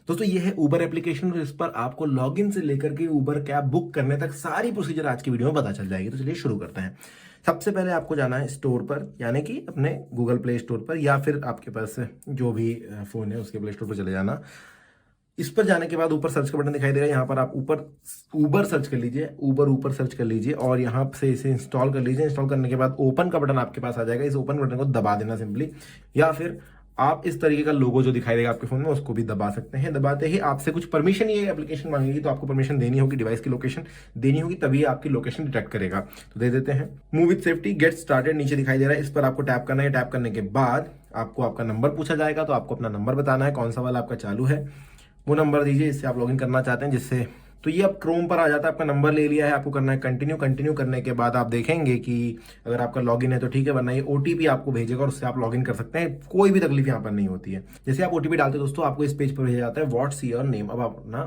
दोस्तों ये है उबर एप्लीकेशन और इस पर आपको लॉगिन से लेकर के उबर कैब बुक करने तक सारी प्रोसीजर आज की वीडियो में पता चल जाएगी। तो चलिए शुरू करते हैं। सबसे पहले आपको जाना है स्टोर पर, यानी कि अपने गूगल प्ले स्टोर पर या फिर आपके पास जो भी फोन है उसके प्ले स्टोर पर चले जाना। इस पर जाने के बाद ऊपर सर्च का बटन दिखाई दे रहा है, यहाँ पर आप ऊपर उबर सर्च कर लीजिए, उबर ऊपर सर्च कर लीजिए और यहाँ से इसे इंस्टॉल कर लीजिए। इंस्टॉल करने के बाद ओपन का बटन आपके पास आ जाएगा, इस ओपन बटन को दबा देना सिंपली, या फिर आप इस तरीके का लोगो जो दिखाई देगा आपके फोन में उसको भी दबा सकते हैं। दबाते ही आपसे कुछ परमिशन ये एप्लीकेशन मांगेगी, तो आपको परमिशन देनी होगी, डिवाइस की लोकेशन देनी होगी, तभी आपकी लोकेशन डिटेक्ट करेगा। तो दे देते हैं। Move with safety get started नीचे दिखाई दे रहा है, इस पर आपको टैप करना है। टैप करने के बाद आपको आपका नंबर पूछा जाएगा, तो आपको अपना नंबर बताना है, कौन सा वाला आपका चालू है वो नंबर दीजिए, इससे आप लॉगिन करना चाहते हैं जिससे। तो ये अब क्रोम पर आ जाता है, आपका नंबर ले लिया है, आपको करना है कंटिन्यू। कंटिन्यू करने के बाद आप देखेंगे कि अगर आपका लॉगिन है तो ठीक है, वरना ये ओटीपी आपको भेजेगा और उससे आप लॉगिन कर सकते हैं। कोई भी तकलीफ यहाँ पर नहीं होती है। जैसे आप ओटीपी डालते हैं दोस्तों, आपको इस पेज पर भेजा जाता है व्हाट्स योर नेम। अब आप अपना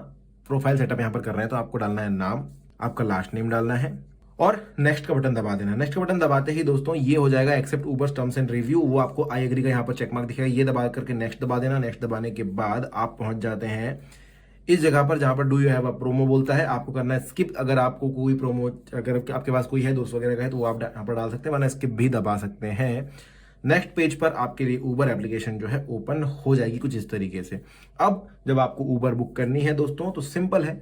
प्रोफाइल सेटअप यहाँ पर कर रहे हैं, तो आपको डालना है नाम, आपका लास्ट नेम डालना है और नेक्स्ट का बटन दबा देना। नेक्स्ट का बटन दबाते ही दोस्तों ये हो जाएगा accept Uber terms and review, वो आपको आई एग्री का यहाँ पर चेक मार्क दिखेगा, ये दबा करके नेक्स्ट दबा देना। नेक्स्ट दबाने के बाद आप पहुंच जाते हैं इस जगह पर जहां पर do you have a promo बोलता है। आपको करना है स्किप, अगर आपको कोई प्रोमो अगर आपके पास कोई है दोस्त वगैरह का है तो वो आप यहाँ पर डाल सकते हैं, वरना स्किप भी दबा सकते हैं। नेक्स्ट पेज पर आपके लिए उबर एप्लीकेशन जो है ओपन हो जाएगी कुछ इस तरीके से। अब जब आपको उबर बुक करनी है दोस्तों तो सिंपल है,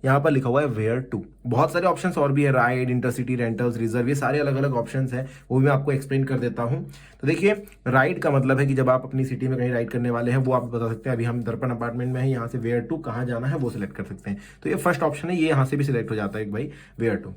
यहाँ पर लिखा हुआ है वेयर टू। बहुत सारे ऑप्शंस और भी है, राइड, इंटरसिटी, रेंटल्स, रिजर्व, ये सारे अलग अलग ऑप्शंस हैं, वो भी मैं आपको एक्सप्लेन कर देता हूँ। तो देखिए राइड का मतलब है कि जब आप अपनी सिटी में कहीं राइड करने वाले हैं वो आप बता सकते हैं। अभी हम दर्पण अपार्टमेंट में हैं, यहाँ से वेयर टू कहाँ जाना है वो सिलेक्ट कर सकते हैं। तो ये फर्स्ट ऑप्शन है, ये यहाँ से भी सिलेक्ट हो जाता है कि भाई वेयर टू।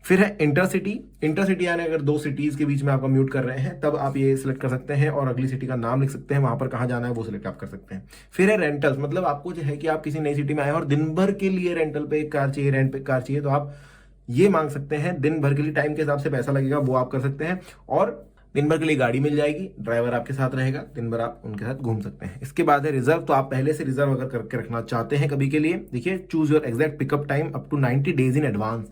फिर है इंटरसिटी। इंटरसिटी यानी अगर दो सिटीज के बीच में आप कम्यूट कर रहे हैं तब आप ये सिलेक्ट कर सकते हैं और अगली सिटी का नाम लिख सकते हैं, वहां पर कहाँ जाना है वो सिलेक्ट आप कर सकते हैं। फिर है रेंटल्स, मतलब आपको जो है कि आप किसी नई सिटी में आए और दिन भर के लिए रेंटल पे एक कार चाहिए, रेंट पे कार चाहिए, तो आप ये मांग सकते हैं। दिन भर के लिए टाइम के हिसाब से पैसा लगेगा वो आप कर सकते हैं, और दिन भर के लिए गाड़ी मिल जाएगी, ड्राइवर आपके साथ रहेगा, दिन भर आप उनके साथ घूम सकते हैं। इसके बाद है रिजर्व, तो आप पहले से रिजर्व अगर करके रखना चाहते हैं कभी के लिए, देखिए choose your exact pickup time up to 90 days in advance.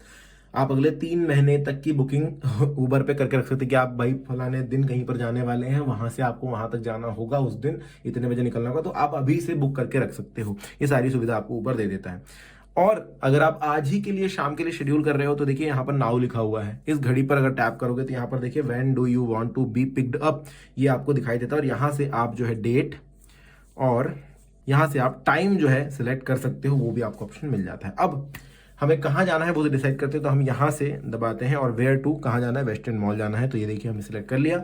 आप अगले 3 महीने तक की बुकिंग उबर पे करके रख सकते हैं कि आप भाई फलाने दिन कहीं पर जाने वाले हैं, वहां से आपको वहां तक जाना होगा, उस दिन इतने बजे निकलना होगा, तो आप अभी से बुक करके रख सकते हो। ये सारी सुविधा आपको उबर दे देता है। और अगर आप आज ही के लिए शाम के लिए शेड्यूल कर रहे हो तो देखिए यहाँ पर नाउ लिखा हुआ है, इस घड़ी पर अगर टैप करोगे तो यहाँ पर देखिए when do you want to be picked up, ये आपको दिखाई देता है। और यहाँ से आप जो है डेट और यहाँ से आप टाइम जो है सिलेक्ट कर सकते हो, वो भी आपको ऑप्शन मिल जाता है। अब हमें कहाँ जाना है वो डिसाइड करते हैं, तो हम यहाँ से दबाते हैं और वेयर टू कहाँ जाना है, वेस्टर्न मॉल जाना है, तो ये देखिए हमने सिलेक्ट कर लिया।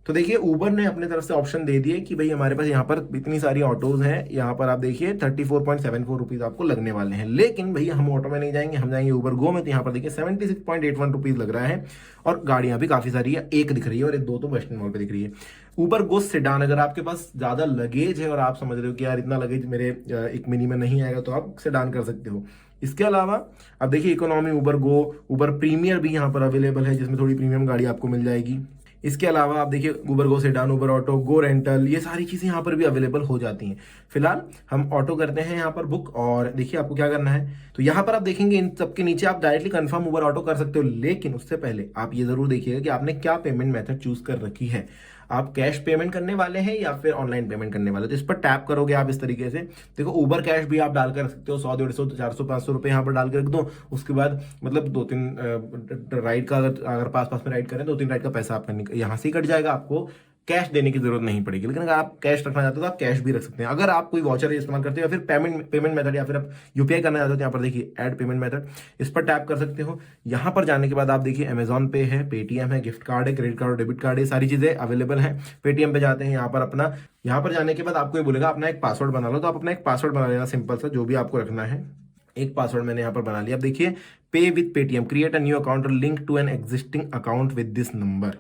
तो देखिए उबर ने अपने तरफ से ऑप्शन दे दिए कि भाई हमारे पास यहाँ पर इतनी सारी ऑटोज हैं, यहाँ पर आप देखिए 34.74 रुपीज आपको लगने वाले हैं। लेकिन भैया हम ऑटो में नहीं जाएंगे, हम जाएंगे उबर गो में, तो यहाँ पर देखिए 76.81 रुपीज लग रहा है और गाड़ियां भी काफी सारी है, एक दिख रही है और एक दो तो वेस्टर्न मॉल पे दिख रही है। उबर गो सेडान, अगर आपके पास ज्यादा लगेज है और आप समझ रहे हो कि यार इतना लगेज मेरे एक मिनी में नहीं आएगा, तो आप सेडान कर सकते हो। इसके अलावा अब देखिए इकोनॉमी उबर गो, उबर प्रीमियर भी यहाँ पर अवेलेबल है, जिसमें थोड़ी प्रीमियम गाड़ी आपको मिल जाएगी। इसके अलावा आप देखिए उबर गो सेडान, उबर ऑटो, गो रेंटल, ये सारी चीजें यहाँ पर भी अवेलेबल हो जाती हैं। फिलहाल हम ऑटो करते हैं यहाँ पर बुक, और देखिए आपको क्या करना है, तो यहाँ पर आप देखेंगे इन सबके नीचे आप डायरेक्टली कंफर्म उबर ऑटो कर सकते हो, लेकिन उससे पहले आप ये जरूर देखिएगा कि आपने क्या पेमेंट मेथड चूज कर रखी है। आप कैश पेमेंट करने वाले हैं या फिर ऑनलाइन पेमेंट करने वाले, तो इस पर टैप करोगे आप इस तरीके से। देखो उबर कैश भी आप डालकर रख सकते हो, 100, 150, 400, 500 रुपए यहाँ पर डाल के रख दो। उसके बाद मतलब 2-3 राइड का अगर पास पास में राइड करें 2-3 राइड का पैसा आपका यहाँ से ही कट जाएगा, आपको कैश देने की जरूरत नहीं पड़ेगी। लेकिन अगर आप कैश रखना चाहते हो तो आप कैश भी रख सकते हैं। अगर आप कोई वॉचर इस्तेमाल करते हो या फिर पेमेंट मेथड या फिर आप यूपीआई करना चाहते हो तो यहाँ पर देखिए ऐड पेमेंट मेथड, इस पर टैप कर सकते हो। यहाँ पर जाने के बाद आप देखिए अमेजॉन पे है, पेटीएम है, गिफ्ट कार्ड है, क्रेडिट कार्ड और डेबिट कार्ड है, सारी चीजें अवेलेबल है। पेटीएम पे जाते हैं, यहाँ पर अपना यहाँ पर जाने के बाद आपको ये बोलेगा अपना एक पासवर्ड बना लो, तो आप अपना एक पासवर्ड बना लेना सिंपल सा, जो भी आपको रखना है। एक पासवर्ड मैंने यहाँ पर बना लिया। अब देखिए pay with Paytm, create a new account और link to an existing account with this number,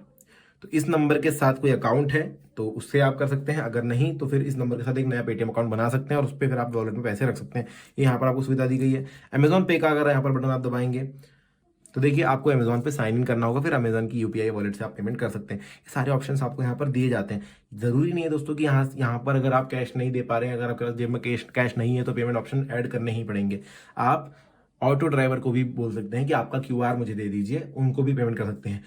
तो इस नंबर के साथ कोई अकाउंट है तो उससे आप कर सकते हैं, अगर नहीं तो फिर इस नंबर के साथ एक नया पेटीएम अकाउंट बना सकते हैं और उस पर फिर आप वॉलेट में पैसे रख सकते हैं। ये यहाँ पर आपको सुविधा दी गई है। अमेजॉन पे का अगर यहाँ पर बटन आप दबाएंगे तो देखिए आपको अमेजॉन पे साइन इन करना होगा, फिर अमेजॉन की यूपीआई वॉलेट से आप पेमेंट कर सकते हैं। ये सारे ऑप्शंस आपको यहाँ पर दिए जाते हैं। जरूरी नहीं है दोस्तों कि यहाँ पर अगर आप कैश नहीं दे पा रहे हैं, अगर आपके जेब में कैश नहीं है तो पेमेंट ऑप्शन ऐड करने ही पड़ेंगे। आप ऑटो ड्राइवर को भी बोल सकते हैं कि आपका क्यूआर मुझे दे दीजिए, उनको भी पेमेंट कर सकते हैं।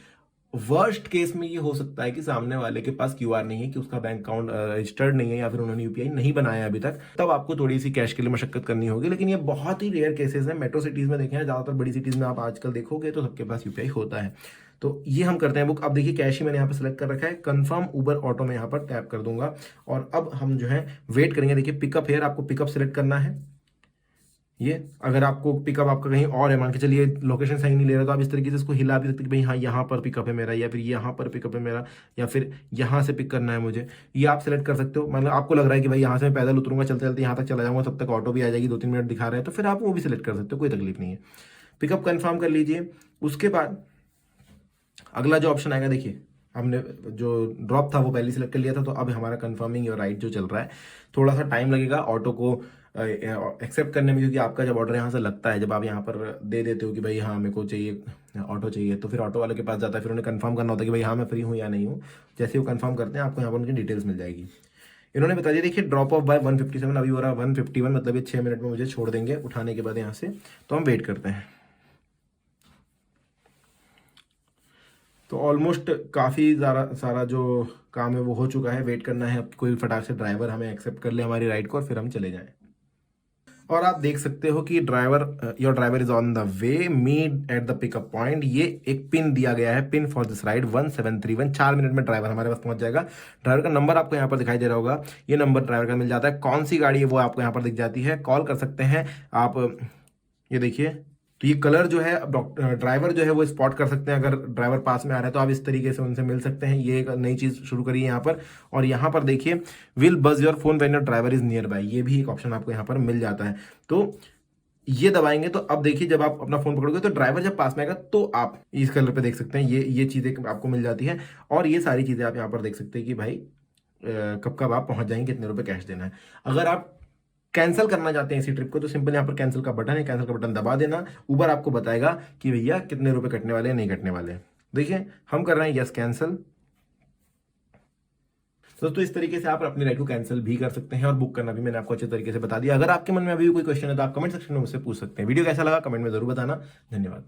वर्स्ट केस में ये हो सकता है कि सामने वाले के पास क्यूआर नहीं है, कि उसका बैंक अकाउंट रजिस्टर्ड नहीं है, या फिर उन्होंने यूपीआई नहीं बनाया अभी तक, तब आपको थोड़ी सी कैश के लिए मशक्कत करनी होगी। लेकिन ये बहुत ही रेयर केसेस है। मेट्रो सिटीज में देखें, ज्यादातर बड़ी सिटीज में आप आजकल देखोगे तो सबके पास यूपीआई होता है। तो ये हम करते हैं बुक। अब देखिए कैश ही मैंने यहाँ पर सेलेक्ट कर रखा है, कंफर्म उबर ऑटो में यहाँ पर टैप कर दूंगा और अब हम जो है वेट करेंगे। देखिए पिकअप हेयर, आपको पिकअप सेलेक्ट करना है। ये अगर आपको पिकअप आपका कहीं और है, मान के चलिए लोकेशन सही नहीं ले रहा, तो आप इस तरीके से इसको हिला भी सकते कि भाई हाँ यहाँ पर पिकअप है मेरा, या फिर यहाँ पर पिकअप है मेरा, या फिर यहाँ से पिक करना है मुझे, ये आप सेलेक्ट कर सकते हो। मतलब आपको लग रहा है कि भाई यहाँ से मैं पैदल उतरूंगा, चलते चलते यहाँ तक चला जाऊंगा, तब तक ऑटो भी आ जाएगी, 2-3 मिनट दिखा रहे हैं, तो फिर आप वो भी सिलेक्ट कर सकते हो, कोई तकलीफ नहीं है। पिकअप कन्फर्म कर लीजिए। उसके बाद अगला जो ऑप्शन आएगा, देखिए हमने जो ड्रॉप था वो पहले सिलेक्ट कर लिया था, तो अब हमारा कंफर्मिंग योर राइड जो चल रहा है, थोड़ा सा टाइम लगेगा ऑटो को एक्सेप्ट करने में, क्योंकि आपका जब ऑर्डर यहाँ से लगता है, जब आप यहाँ पर दे देते हो कि भाई हाँ मेरे को चाहिए ऑटो चाहिए, तो फिर ऑटो वाले के पास जाता है, फिर उन्हें कंफर्म करना होता है कि भाई हाँ मैं फ्री हूँ या नहीं हूँ। जैसे वो कंफर्म करते हैं आपको यहाँ पर उनकी डिटेल्स मिल जाएगी। इन्होंने बता दिया, देखिए ड्रॉप ऑफ बाय 157, अभी हो रहा है 151, मतलब ये 6 मिनट में मुझे छोड़ देंगे उठाने के बाद यहाँ से। तो हम वेट करते हैं। तो ऑलमोस्ट काफ़ी सारा जो काम है वो हो चुका है। वेट करना है अब कोई फटाक से ड्राइवर हमें एक्सेप्ट कर ले हमारी राइड को और फिर हम चले जाएं। और आप देख सकते हो कि your driver is on the way, meet at the pickup point. ये एक पिन दिया गया है, pin for this ride 1731। 4 minute में ड्राइवर हमारे पास पहुंच जाएगा। ड्राइवर का नंबर आपको यहाँ पर दिखाई दे रहा होगा, ये नंबर ड्राइवर का मिल जाता है। कौन सी गाड़ी है वो आपको यहाँ पर दिख जाती है, कॉल कर सकते हैं आप। ये देखिए, तो ये कलर जो है ड्राइवर जो है वो स्पॉट कर सकते हैं। अगर ड्राइवर पास में आ रहा है तो आप इस तरीके से उनसे मिल सकते हैं। ये एक नई चीज शुरू करी है यहाँ पर। और यहाँ पर देखिए, विल बज your phone when your driver is near by, ये भी एक ऑप्शन आपको यहाँ पर मिल जाता है। तो ये दबाएंगे तो अब देखिए, जब आप अपना फोन पकड़ोगे तो ड्राइवर जब पास में आएगा तो आप इस कलर पे देख सकते हैं, ये चीजें आपको मिल जाती है। और ये सारी चीजें आप यहाँ पर देख सकते हैं कि भाई कब कब आप पहुंच जाएंगे, कितने रुपए कैश देना है। अगर आप कैंसिल करना चाहते हैं इसी ट्रिप को, तो सिंपल यहाँ पर कैंसिल का बटन है, कैंसिल का बटन दबा देना। उबर आपको बताएगा कि भैया कितने रुपए कटने वाले हैं, नहीं कटने वाले। देखिए हम कर रहे हैं यस कैंसिल। दोस्तों इस तरीके से आप अपनी राइड को कैंसिल भी कर सकते हैं, और बुक करना भी मैंने आपको अच्छे तरीके से बता दिया। अगर आपके मन में अभी भी कोई क्वेश्चन है तो आप कमेंट सेक्शन में मुझसे पूछ सकते हैं। वीडियो कैसा लगा कमेंट में जरूर बताना। धन्यवाद।